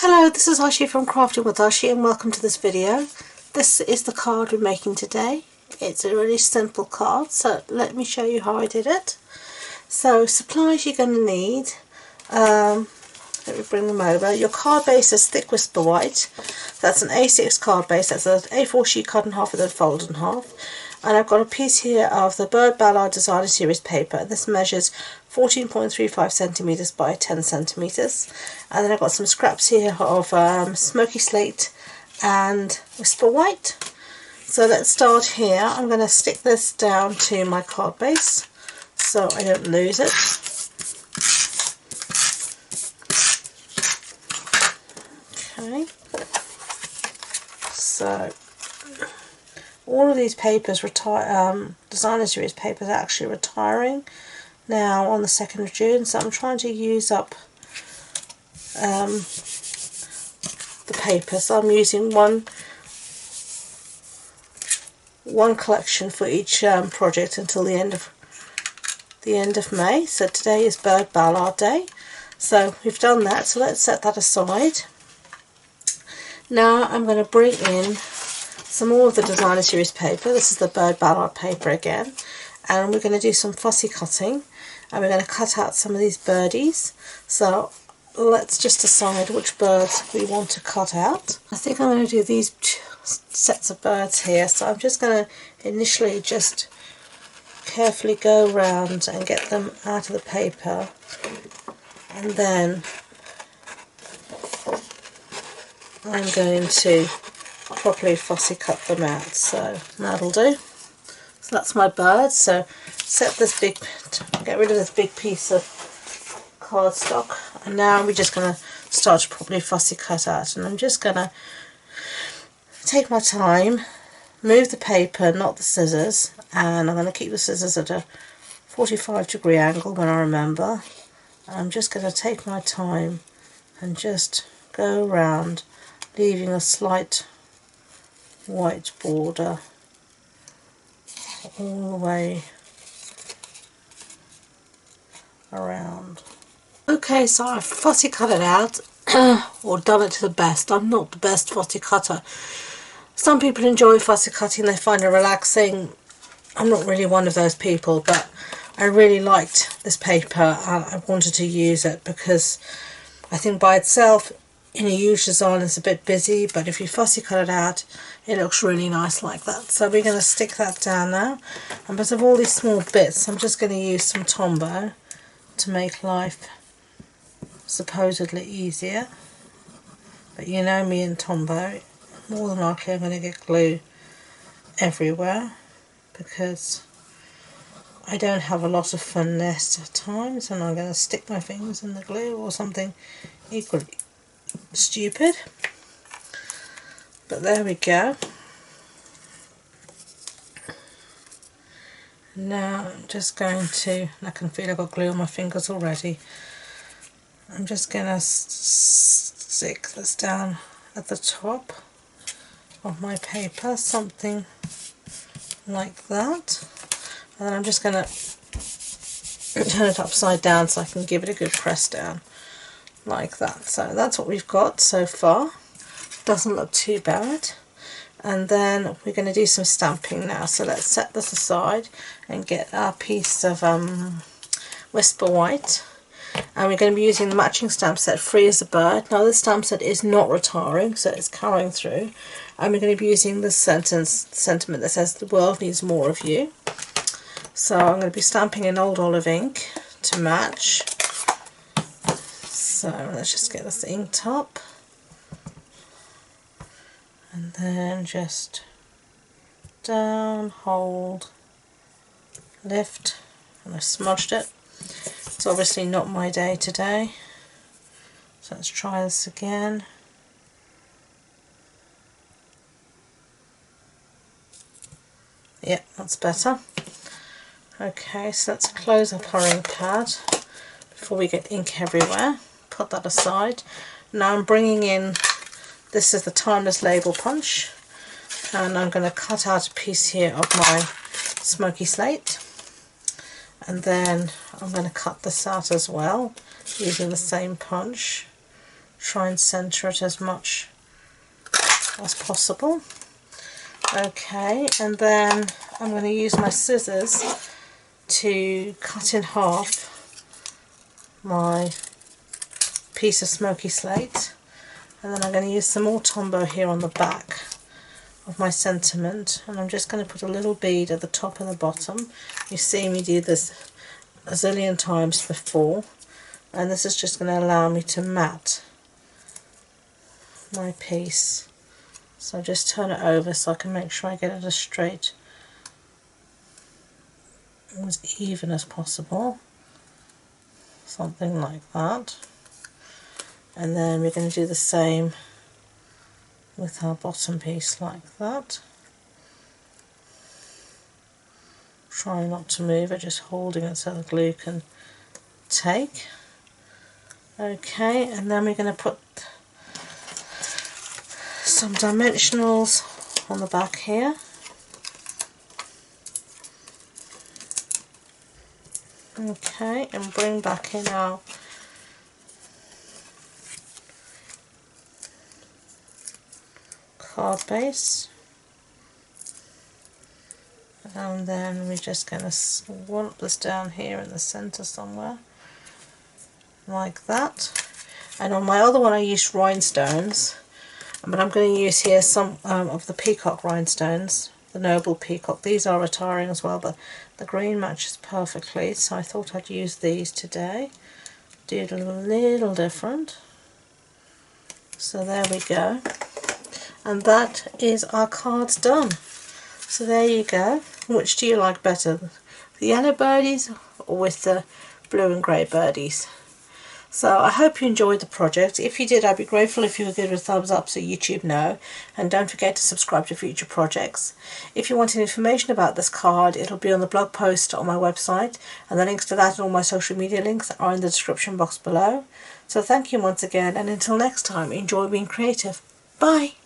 Hello, this is Ashi from Crafting with Ashi and welcome to this video. This is the card we're making today. It's a really simple card, so let me show you how I did it. So supplies you're going to need, let me bring them over. Your card base is thick whisper white. That's an A6 card base, that's an A4 sheet cut in half and then folded in half. And I've got a piece here of the Ballad Designer Series paper. This measures 14.35 centimetres by 10 centimetres. And then I've got some scraps here of smoky slate and whisper white. So let's start here. I'm going to stick this down to my card base so I don't lose it. Okay. So all of these papers, Designer Series papers, are actually retiring now on the 2nd of June, so I'm trying to use up the paper. So I'm using one collection for each project until the end of May. So today is Ballad Day, so we've done that. So let's set that aside. Now I'm going to bring in some more of the Designer Series paper. This is the Ballad paper again, and we're going to do some fussy cutting, and we're going to cut out some of these birdies. So let's just decide which birds we want to cut out. I think I'm going to do these two sets of birds here, so I'm just going to initially just carefully go around and get them out of the paper, and then I'm going to properly fussy cut them out. So that'll do. So that's my bird. So get rid of this big piece of cardstock, and now we're just going to start to properly fussy cut out. And I'm just going to take my time, move the paper, not the scissors, and I'm going to keep the scissors at a 45-degree angle when I remember. I'm just going to take my time and just go around, leaving a slight white border all the way around. Okay, so I've fussy cut it out or done it to the best. I'm not the best fussy cutter. Some people enjoy fussy cutting, they find it relaxing. I'm not really one of those people, but I really liked this paper and I wanted to use it because I think by itself in a huge design it's a bit busy, but if you fussy cut it out it looks really nice like that. So we're going to stick that down now, and because of all these small bits I'm just going to use some Tombow to make life supposedly easier, but you know me and Tombow, more than likely I'm going to get glue everywhere because I don't have a lot of finesse at times, and I'm going to stick my fingers in the glue or something equally stupid. But there we go. Now I'm just going to, I can feel I've got glue on my fingers already. I'm just going to stick this down at the top of my paper, something like that. And then I'm just going to turn it upside down so I can give it a good press down like that. So that's what we've got so far. Doesn't look too bad. And then we're going to do some stamping now. So let's set this aside and get our piece of whisper white. And we're going to be using the matching stamp set, Free as a Bird. Now this stamp set is not retiring, so it's carrying through. And we're going to be using this sentiment that says the world needs more of you. So I'm going to be stamping in Old Olive ink to match. So let's just get this inked up. And then just down, hold, lift, and I've smudged it. It's obviously not my day today, so let's try this again. Yep, that's better. Okay, so let's close up our ink pad before we get ink everywhere. Put that aside. Now I'm bringing in, this is the Timeless Label Punch, and I'm going to cut out a piece here of my smoky slate, and then I'm going to cut this out as well using the same punch try and centre it as much as possible. Okay, and then I'm going to use my scissors to cut in half my piece of smoky slate, and then I'm going to use some more Tombow here on the back of my sentiment, and I'm just going to put a little bead at the top and the bottom. You've seen me do this a zillion times before, and this is just going to allow me to mat my piece. So just turn it over so I can make sure I get it as straight and as even as possible. Something like that. And then we're going to do the same with our bottom piece like that. Try not to move it, just holding it so the glue can take. Okay, and then we're going to put some dimensionals on the back here. Okay, and bring back in our card base, and then we're just going to swamp this down here in the centre somewhere like that. And on my other one I used rhinestones, but I'm going to use here some of the peacock rhinestones, the Noble Peacock. These are retiring as well, but the green matches perfectly, so I thought I'd use these today. Do it a little different. So there we go. And that is our cards done. So there you go. Which do you like better? The yellow birdies or with the blue and grey birdies? So I hope you enjoyed the project. If you did, I'd be grateful if you would give it a thumbs up so YouTube know. And don't forget to subscribe to future projects. If you want any information about this card, it'll be on the blog post on my website. And the links to that and all my social media links are in the description box below. So thank you once again, and until next time, enjoy being creative. Bye!